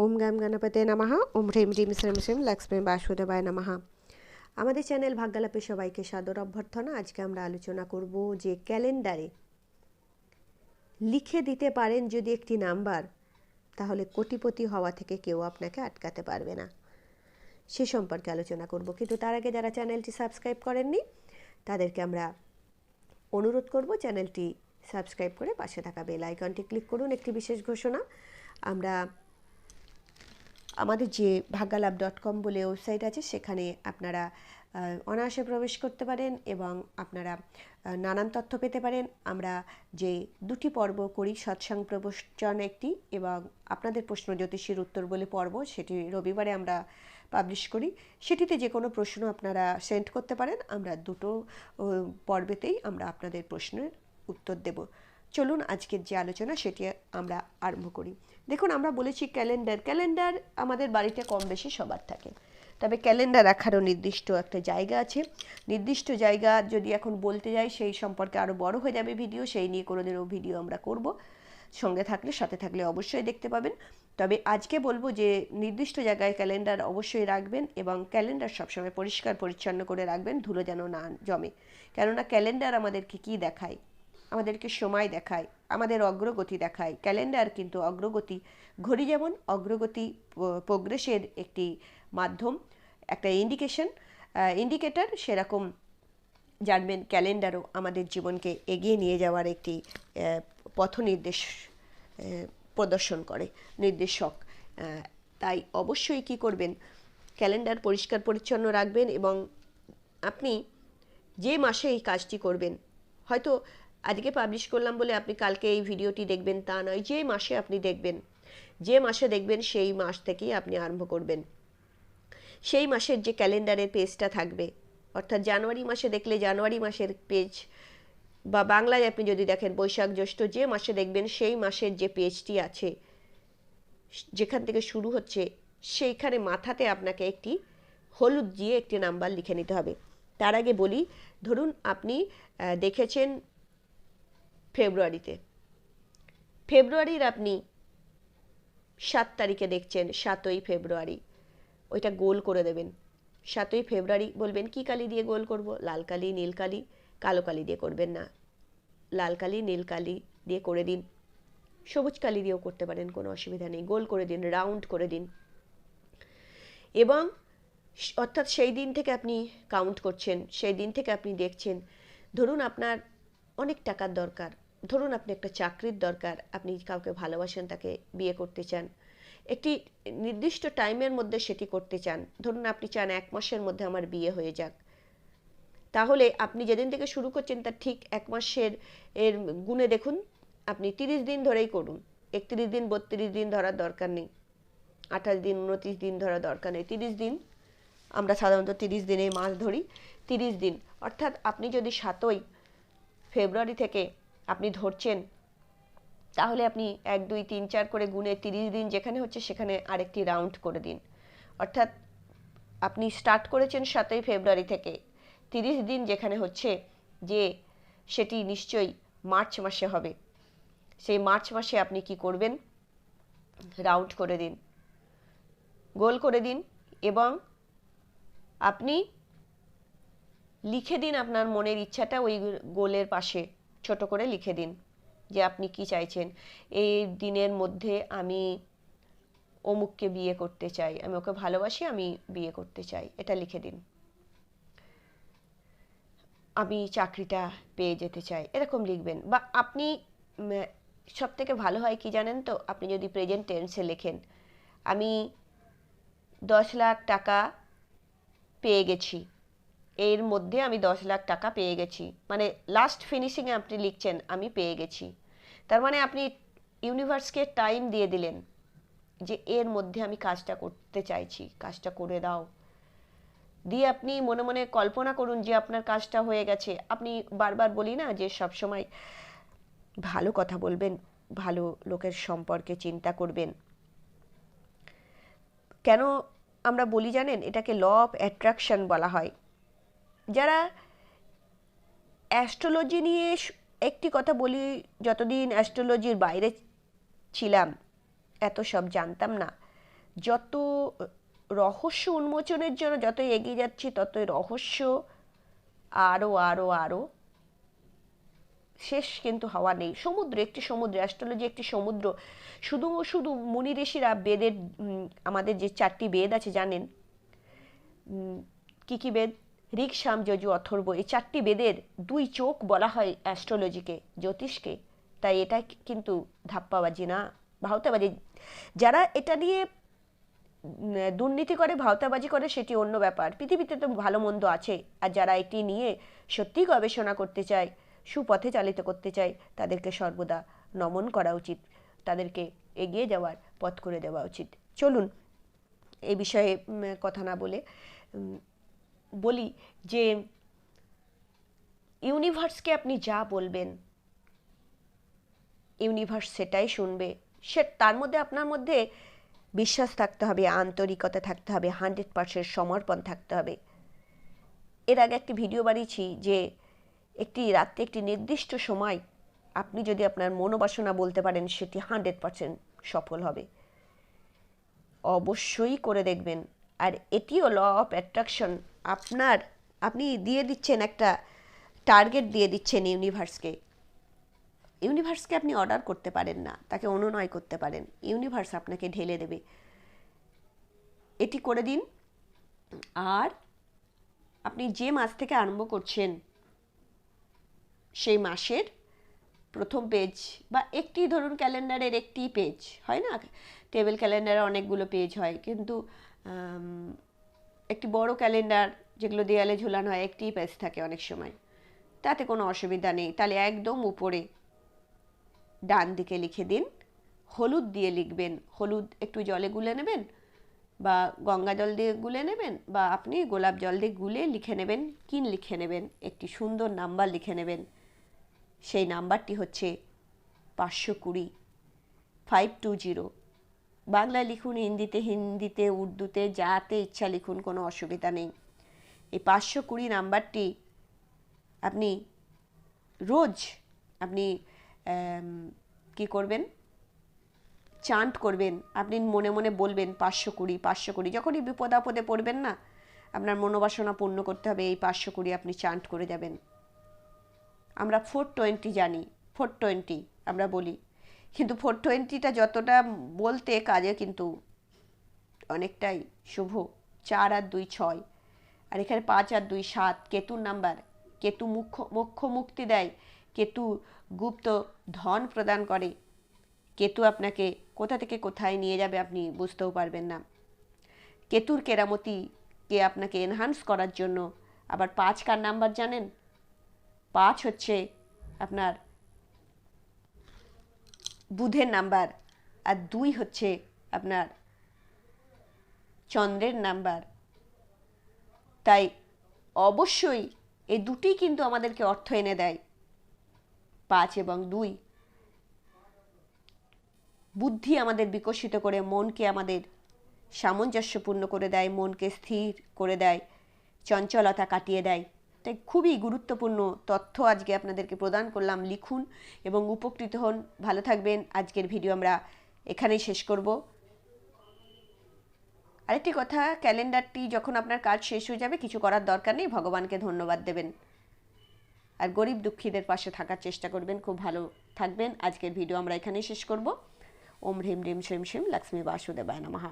ওম গাম গণপতে নমঃ। ওম হ্রিম হ্রিম শ্রীম শ্রীম লক্ষ্মী বাসুদেবায় নমঃ। আমাদের চ্যানেল ভাগ্যালাপে সবাইকে সাদর অভ্যর্থনা। আজকে আমরা আলোচনা করব যে ক্যালেন্ডারে লিখে দিতে পারেন যদি একটি নাম্বার, তাহলে কোটিপতি হওয়া থেকে কেউ আপনাকে আটকাতে পারবে না, সে সম্পর্কে আলোচনা করব। কিন্তু তার আগে যারা চ্যানেলটি সাবস্ক্রাইব করেননি তাদেরকে আমরা অনুরোধ করব চ্যানেলটি সাবস্ক্রাইব করে পাশে থাকা বেল আইকনটি ক্লিক করুন। একটি বিশেষ ঘোষণা, আমরা আমাদের যে ভাগ্যালাপ.com বলে ওয়েবসাইট আছে সেখানে আপনারা অনায়াসে প্রবেশ করতে পারেন এবং আপনারা নানান তথ্য পেতে পারেন। আমরা যে দুটি পর্ব করি, সৎসঙ্গ প্রবচন একটি এবং আপনাদের প্রশ্ন জ্যোতিষীর উত্তর বলে পর্ব, সেটি রবিবারে আমরা পাবলিশ করি। সেটিতে যে কোনো প্রশ্ন আপনারা সেন্ড করতে পারেন, আমরা দুটো পর্বেতেই আমরা আপনাদের প্রশ্নের উত্তর দেব। চলুন আজকের যে আলোচনা সেটি আমরা আরম্ভ করি। দেখুন, আমরা বলেছি ক্যালেন্ডার আমাদের বাড়িতে কম বেশি সবার থাকে, তবে ক্যালেন্ডার রাখারও নির্দিষ্ট একটা জায়গা আছে। নির্দিষ্ট জায়গা যদি এখন বলতে যাই সেই সম্পর্কে আরও বড় হয়ে যাবে ভিডিও, সেই নিয়ে কোনোদিনও ভিডিও আমরা করব। সঙ্গে থাকলে, সাথে থাকলে অবশ্যই দেখতে পাবেন। তবে আজকে বলবো যে নির্দিষ্ট জায়গায় ক্যালেন্ডার অবশ্যই রাখবেন এবং ক্যালেন্ডার সবসময় পরিষ্কার পরিচ্ছন্ন করে রাখবেন, ধুলো যেন না জমে। কেননা ক্যালেন্ডার আমাদেরকে কী দেখায়? আমাদেরকে সময় দেখায়, আমাদের অগ্রগতি দেখায়। ক্যালেন্ডার কিন্তু অগ্রগতি, ঘড়ি যেমন অগ্রগতি প্রোগ্রেসের একটি মাধ্যম, একটা ইন্ডিকেটর, সেরকম জানবেন ক্যালেন্ডারও আমাদের জীবনকে এগিয়ে নিয়ে যাওয়ার একটি পথ নির্দেশ প্রদর্শন করে, নির্দেশক। তাই অবশ্যই কি করবেন, ক্যালেন্ডার পরিষ্কার পরিচ্ছন্ন রাখবেন এবং আপনি যে মাসে এই কাজটি করবেন, হয়তো আজকে পাবলিশ করলাম বলে আপনি কালকে এই ভিডিওটি দেখবেন তা নয়। যে মাসে আপনি দেখবেন, যে মাসে দেখবেন সেই মাস থেকেই আপনি আরম্ভ করবেন। সেই মাসের যে ক্যালেন্ডারের পেজটা থাকবে, অর্থাৎ জানুয়ারি মাসে দেখলে জানুয়ারি মাসের পেজ, বা বাংলায় আপনি যদি দেখেন বৈশাখ জ্যৈষ্ঠ, যে মাসে দেখবেন সেই মাসের যে পেজটি আছে যেখান থেকে শুরু হচ্ছে, সেইখানে মাথাতে আপনাকে একটি হলুদ দিয়ে একটি নাম্বার লিখে নিতে হবে। তার আগে বলি, ধরুন আপনি দেখেছেন ফেব্রুয়ারির আপনি 7 তারিখে দেখছেন, 7ই ফেব্রুয়ারি, ওইটা গোল করে দেবেন। 7ই ফেব্রুয়ারি বলবেন কি কালি দিয়ে গোল করব? লাল কালি, নীল কালি, কালো কালি দিয়ে করবেন না, লাল কালি নীল কালি দিয়ে করে দিন, সবুজ কালি দিয়েও করতে পারেন, কোনো অসুবিধা নেই। গোল করে দিন, রাউন্ড করে দিন। এবং অর্থাৎ সেই দিন থেকে আপনি কাউন্ট করছেন, সেই দিন থেকে আপনি দেখছেন। ধরুন আপনার অনেক টাকার দরকার, ধরুন আপনি একটা চাকরির দরকার, আপনি কাউকে ভালোবাসেন, তাকে বিয়ে করতে চান, একটি নির্দিষ্ট টাইমের মধ্যে সেটি করতে চান। ধরুন আপনি চান 1 মাসের মধ্যে আমার বিয়ে হয়ে যাক, তাহলে আপনি যেদিন থেকে শুরু করছেন তার ঠিক 1 মাসের এর গুণে দেখুন, আপনি 30 দিন ধরেই করুন। 31 দিন 32 দিন ধরার দরকার নেই, 28 দিন 29 দিন ধরার দরকার নেই, 30 দিন। আমরা সাধারণত 30 দিনে মাস ধরি। 30 দিন অর্থাৎ আপনি যদি 7ই ফেব্রুয়ারি থেকে আপনি ধরছেন, তাহলে আপনি 1 2 3 4 করে গুণে 30 দিন যেখানে হচ্ছে সেখানে আরেকটি রাউন্ড করে দিন। অর্থাৎ আপনি স্টার্ট করেছেন 7ই ফেব্রুয়ারি থেকে, 30 দিন যেখানে হচ্ছে যে সেটি নিশ্চয়ই মার্চ মাসে হবে। সেই মার্চ মাসে আপনি কি করবেন, রাউন্ড করে দিন, গোল করে দিন এবং আপনি লিখে দিন আপনার মনের ইচ্ছাটা ওই গোলের পাশে ছোট করে লিখে দিন যে আপনি কি চাইছেন। এই দিনের মধ্যে আমি অমুককে বিয়ে করতে চাই, আমি ওকে ভালোবাসি, আমি বিয়ে করতে চাই, এটা লিখে দিন। আমি চাকরিটা পেয়ে যেতে চাই, এরকম লিখবেন। বা আপনি সব থেকে ভালো হয় কি জানেন তো, আপনি যদি প্রেজেন্ট টেন্সে লেখেন, আমি 10 লাখ টাকা পেয়ে গেছি, এর মধ্যে আমি 10 লাখ টাকা পেয়ে গেছি, মানে লাস্ট ফিনিশিংয়ে আপনি লিখছেন আমি পেয়ে গেছি। তার মানে আপনি ইউনিভার্সকে টাইম দিয়ে দিলেন যে এর মধ্যে আমি কাজটা করতে চাইছি, কাজটা করে দাও। দিয়ে আপনি মনে মনে কল্পনা করুন যে আপনার কাজটা হয়ে গেছে। আপনি বারবার বলি না যে সবসময় ভালো কথা বলবেন, ভালো লোকের সম্পর্কে চিন্তা করবেন। কেন আমরা বলি জানেন? এটাকে ল অফ অ্যাট্রাকশন বলা হয়। যারা অ্যাস্ট্রোলজি নিয়ে, একটি কথা বলি, যতদিন অ্যাস্ট্রোলজির বাইরে ছিলাম এত সব জানতাম না। যত রহস্য উন্মোচনের জন্য যত এগিয়ে যাচ্ছি ততই রহস্য আরও আরও আরও শেষ কিন্তু হওয়া নেই। সমুদ্র, একটি সমুদ্র, অ্যাস্ট্রোলজি একটি সমুদ্র। শুধু শুধু মুনি ঋষিরা বেদের, আমাদের যে 4টি বেদ আছে জানেন, কি কি বেদ? ঋক, সাম, যজু, অথর্ব, এই 4টি বেদের 2 চোখ বলা হয় অ্যাস্ট্রোলজিকে, জ্যোতিষকে। তাই এটা কিন্তু ধাপ্পাবাজি না, ভাওতাবাজি। যারা এটা নিয়ে দুর্নীতি করে, ভাওতাবাজি করে, সেটি অন্য ব্যাপার। পৃথিবীতে তো ভালো মন্দ আছে, আর যারা এটি নিয়ে সত্যি গবেষণা করতে চায়, সুপথে চালিত করতে চায়, তাদেরকে সর্বদা নমন করা উচিত, তাদেরকে এগিয়ে যাওয়ার পথ করে দেওয়া উচিত। চলুন এই বিষয়ে কথা না বলে বলি যে ইউনিভার্সকে আপনি যা বলবেন, ইউনিভার্স সেটাই শুনবে। তার মধ্যে আপনার মধ্যে বিশ্বাস থাকতে হবে, আন্তরিকতা থাকতে হবে, 100% সমর্পণ থাকতে হবে। এর আগে একটি ভিডিও বানিয়েছি যে একটি রাত্রে একটি নির্দিষ্ট সময় আপনি যদি আপনার মনোবাসনা বলতে পারেন, সেটি 100% সফল হবে। অবশ্যই করে দেখবেন। আর এটিও ল অফ অ্যাট্রাকশন। আপনি দিয়ে দিচ্ছেন একটা টার্গেট, দিয়ে দিচ্ছেন ইউনিভার্সকে। ইউনিভার্সকে আপনি অর্ডার করতে পারেন না, তাকে অনুনয় করতে পারেন, ইউনিভার্স আপনাকে ঢেলে দেবে। এটি করে দিন। আর আপনি যে মাস থেকে আরম্ভ করছেন, সেই মাসের প্রথম পেজ বা একটি, ধরুন ক্যালেন্ডারের একটি পেজ হয় না, টেবিল ক্যালেন্ডারে অনেকগুলো পেজ হয়, কিন্তু একটি বড় ক্যালেন্ডার যেগুলো দেয়ালে ঝুলানো হয়, একটি পেজ থাকে অনেক সময়, তাতে কোনো অসুবিধা নেই। তাহলে একদম উপরে ডান দিকে লিখে দিন, হলুদ দিয়ে লিখবেন। হলুদ একটু জলে গুলে নেবেন, বা গঙ্গা জল দিয়ে গুলে নেবেন, বা আপনি গোলাপ জল দিয়ে গুলে লিখে নেবেন। কি লিখে নেবেন? একটি সুন্দর নাম্বার লিখে নেবেন। সেই নাম্বারটি হচ্ছে 520, 520। বাংলায় লিখুন, হিন্দিতে, উর্দুতে, যাতে ইচ্ছা লিখুন, কোনো অসুবিধা নেই। এই 520 নাম্বারটি আপনি রোজ কি করবেন? চান্ট করবেন। আপনি মনে মনে বলবেন 520, 520। যখনই বিপদ আপদে পড়বেন না, আপনার মনোবাসনা পূর্ণ করতে হবে, এই 520 আপনি চান্ট করে যাবেন। আমরা 420 জানি, 420 আমরা বলি, কিন্তু 420টা যতটা বলতে, কাজে কিন্তু অনেকটাই শুভ। 4 আর 2 6, আর এখানে 5 আর 2 7। কেতুর নাম্বার। কেতু মোক্ষ মুক্তি দেয়, কেতু গুপ্ত ধন প্রদান করে। কেতু আপনাকে কোথা থেকে কোথায় নিয়ে যাবে আপনি বুঝতেও পারবেন না। কেতুর কেরামতিকে আপনাকে এনহান্স করার জন্য। আবার 5 কার নাম্বার জানেন? 5 হচ্ছে আপনার বুধের নাম্বার, আর 2 হচ্ছে আপনার চন্দ্রের নাম্বার। তাই অবশ্যই এই দুটি কিন্তু আমাদেরকে অর্থ এনে দেয়, 5 এবং 2। বুদ্ধি আমাদের বিকশিত করে, মনকে আমাদের সামঞ্জস্যপূর্ণ করে দেয়, মনকে স্থির করে দেয়, চঞ্চলতা কাটিয়ে দেয়। তাই খুবই গুরুত্বপূর্ণ তথ্য আজকে আপনাদেরকে প্রদান করলাম। লিখুন এবং উপকৃত হন। ভালো থাকবেন। আজকের ভিডিও আমরা এখানেই শেষ করব। আরেকটি কথা, ক্যালেন্ডারটি যখন আপনার কাজ শেষ হয়ে যাবে, কিছু করার দরকার নেই, ভগবানকে ধন্যবাদ দেবেন আর গরিব দুঃখীদের পাশে থাকার চেষ্টা করবেন। খুব ভালো থাকবেন। আজকের ভিডিও আমরা এখানেই শেষ করব। ওম হ্রিম হ্রিম শ্রীম শ্রীম লক্ষ্মী বাসুদেবায় নমঃ।